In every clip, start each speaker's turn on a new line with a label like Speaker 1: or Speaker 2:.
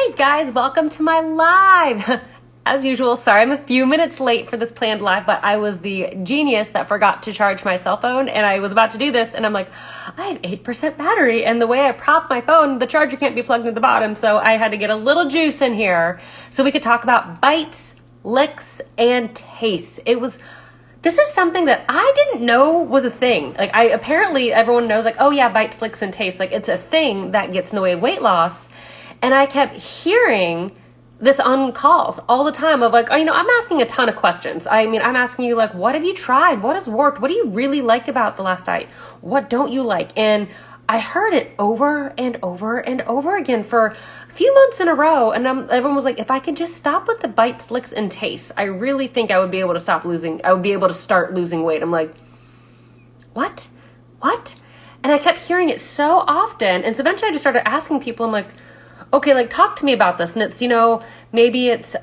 Speaker 1: right, guys, welcome to my live. As usual, sorry I'm a few minutes late for this planned live, but I was the genius that forgot to charge my cell phone, and I was about to do this, and I'm like, I have 8% battery, and the way I prop my phone, the charger can't be plugged into the bottom, so I had to get a little juice in here so we could talk about bites, licks, and tastes. This is something that I didn't know was a thing. Apparently everyone knows, oh yeah, bites, licks, and tastes. It's a thing that gets in the way of weight loss. And I kept hearing this on calls all the time of I'm asking a ton of questions. I'm asking you what have you tried? What has worked? What do you really like about the last diet? What don't you like? And I heard it over and over and over again for a few months in a row. And everyone was like, if I could just stop with the bites, licks, and tastes, I really think I would be able to start losing weight. I'm like, what? And I kept hearing it so often. And so eventually I just started asking people, I'm like, okay, talk to me about this. And it's, maybe it's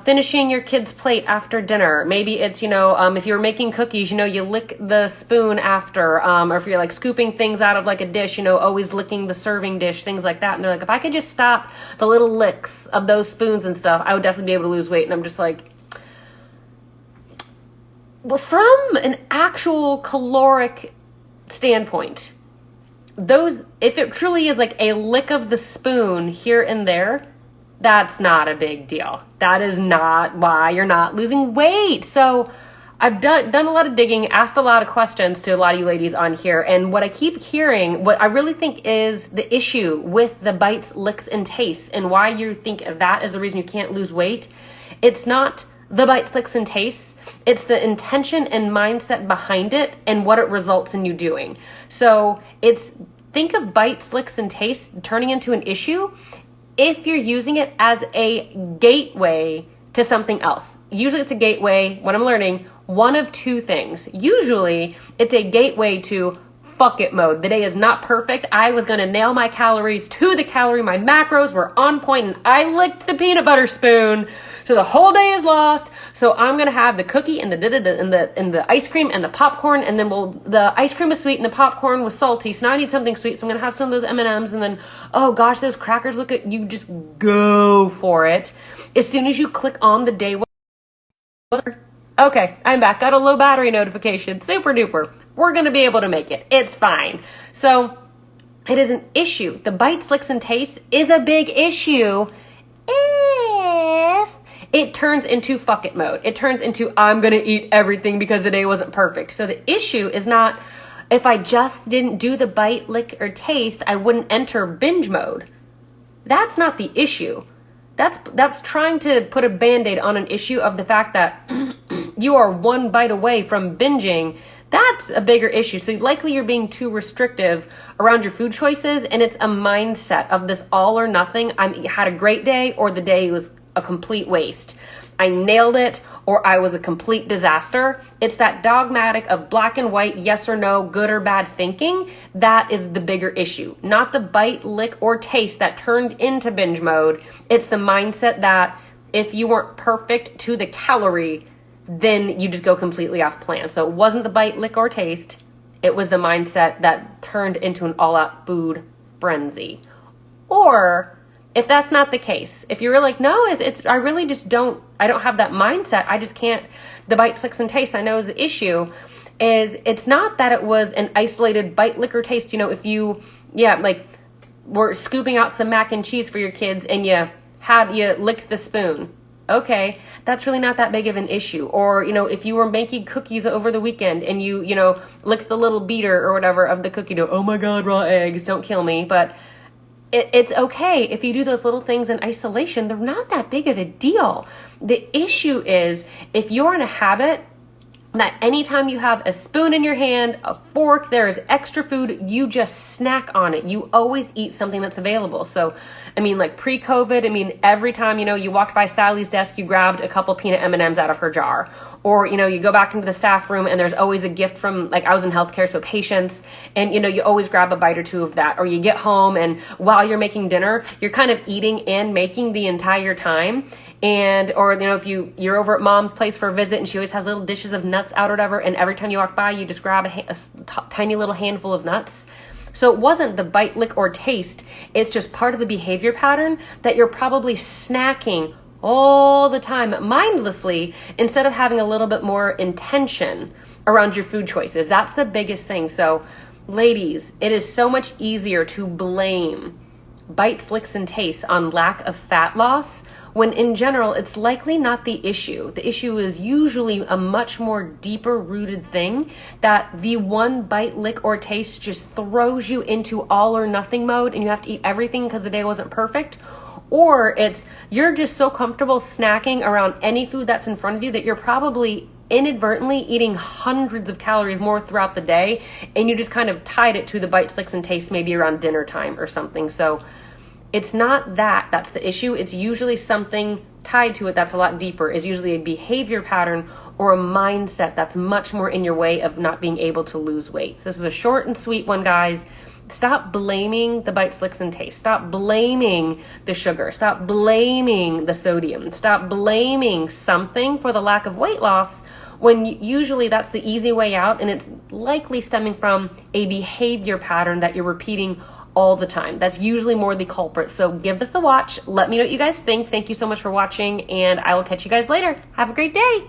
Speaker 1: finishing your kid's plate after dinner. Maybe it's, if you're making cookies, you lick the spoon after, or if you're scooping things out of a dish, always licking the serving dish, things like that. And they're like, if I could just stop the little licks of those spoons and stuff, I would definitely be able to lose weight. And I'm just like, well, from an actual caloric standpoint, if it truly is a lick of the spoon here and there, that's not a big deal. That is not why you're not losing weight. So I've done a lot of digging, asked a lot of questions to a lot of you ladies on here. And what I keep hearing, what I really think is the issue with the bites, licks, and tastes, and why you think that is the reason you can't lose weight, it's not the bites, licks, and tastes. It's the intention and mindset behind it and what it results in you doing. So think of bites, licks, and tastes turning into an issue if you're using it as a gateway to something else. Usually it's a gateway, what I'm learning, one of two things. Usually it's a gateway to fuck it mode. The day is not perfect. I was going to nail my calories to the calorie. My macros were on point and I licked the peanut butter spoon. So the whole day is lost. So I'm going to have the cookie and the ice cream and the popcorn. And then the ice cream was sweet and the popcorn was salty. So now I need something sweet. So I'm going to have some of those M&Ms, and then, oh gosh, those crackers, look at you, just go for it. As soon as you click on the day. Okay, I'm back. Got a low battery notification. Super duper. We're going to be able to make it. It's fine. So it is an issue. The bites, licks, and tastes is a big issue if it turns into fuck it mode. It turns into I'm going to eat everything because the day wasn't perfect. So the issue is not if I just didn't do the bite, lick, or taste, I wouldn't enter binge mode. That's not the issue. That's trying to put a Band-Aid on an issue of the fact that you are one bite away from binging. That's a bigger issue. So likely you're being too restrictive around your food choices, and it's a mindset of this all or nothing. I had a great day, or the day was a complete waste. I nailed it, or I was a complete disaster. It's that dogmatic of black and white, yes or no, good or bad thinking. That is the bigger issue. Not the bite, lick, or taste that turned into binge mode. It's the mindset that if you weren't perfect to the calorie, then you just go completely off plan. So it wasn't the bite, lick, or taste. It was the mindset that turned into an all-out food frenzy. Or if that's not the case, if you're like, no, I don't have that mindset. I just can't, the bite, licks, and taste I know is the issue, it's not that it was an isolated bite, lick, or taste. If you, were scooping out some mac and cheese for your kids and you licked the spoon. Okay, that's really not that big of an issue. Or, if you were making cookies over the weekend and you licked the little beater or whatever of the cookie dough. Oh my God, raw eggs, don't kill me. But it's okay if you do those little things in isolation. They're not that big of a deal. The issue is if you're in a habit that anytime you have a spoon in your hand, a fork, there is extra food, you just snack on it. You always eat something that's available. So, pre-COVID, every time, you walked by Sally's desk, you grabbed a couple peanut M&Ms out of her jar. Or, you go back into the staff room and there's always a gift from, I was in healthcare, so patients, and, you always grab a bite or two of that. Or you get home and while you're making dinner, you're kind of eating and making the entire time. Or if you're over at mom's place for a visit and she always has little dishes of nuts out or whatever, and every time you walk by, you just grab a tiny little handful of nuts. So it wasn't the bite, lick, or taste. It's just part of the behavior pattern that you're probably snacking all the time mindlessly instead of having a little bit more intention around your food choices. That's the biggest thing. So ladies, it is so much easier to blame bites, licks, and tastes on lack of fat loss when in general it's likely not the issue. The issue is usually a much more deeper rooted thing that the one bite, lick, or taste just throws you into all or nothing mode and you have to eat everything because the day wasn't perfect. Or it's you're just so comfortable snacking around any food that's in front of you that you're probably inadvertently eating hundreds of calories more throughout the day, and you just kind of tied it to the bites, licks, and tastes maybe around dinner time or something. So it's not that's the issue. It's usually something tied to it that's a lot deeper. Is usually a behavior pattern or a mindset that's much more in your way of not being able to lose weight. So this is a short and sweet one, guys. Stop blaming the bites, licks, and taste. Stop blaming the sugar. Stop blaming the sodium. Stop blaming something for the lack of weight loss when usually that's the easy way out, and it's likely stemming from a behavior pattern that you're repeating all the time. That's usually more the culprit. So give this a watch. Let me know what you guys think. Thank you so much for watching, and I will catch you guys later. Have a great day.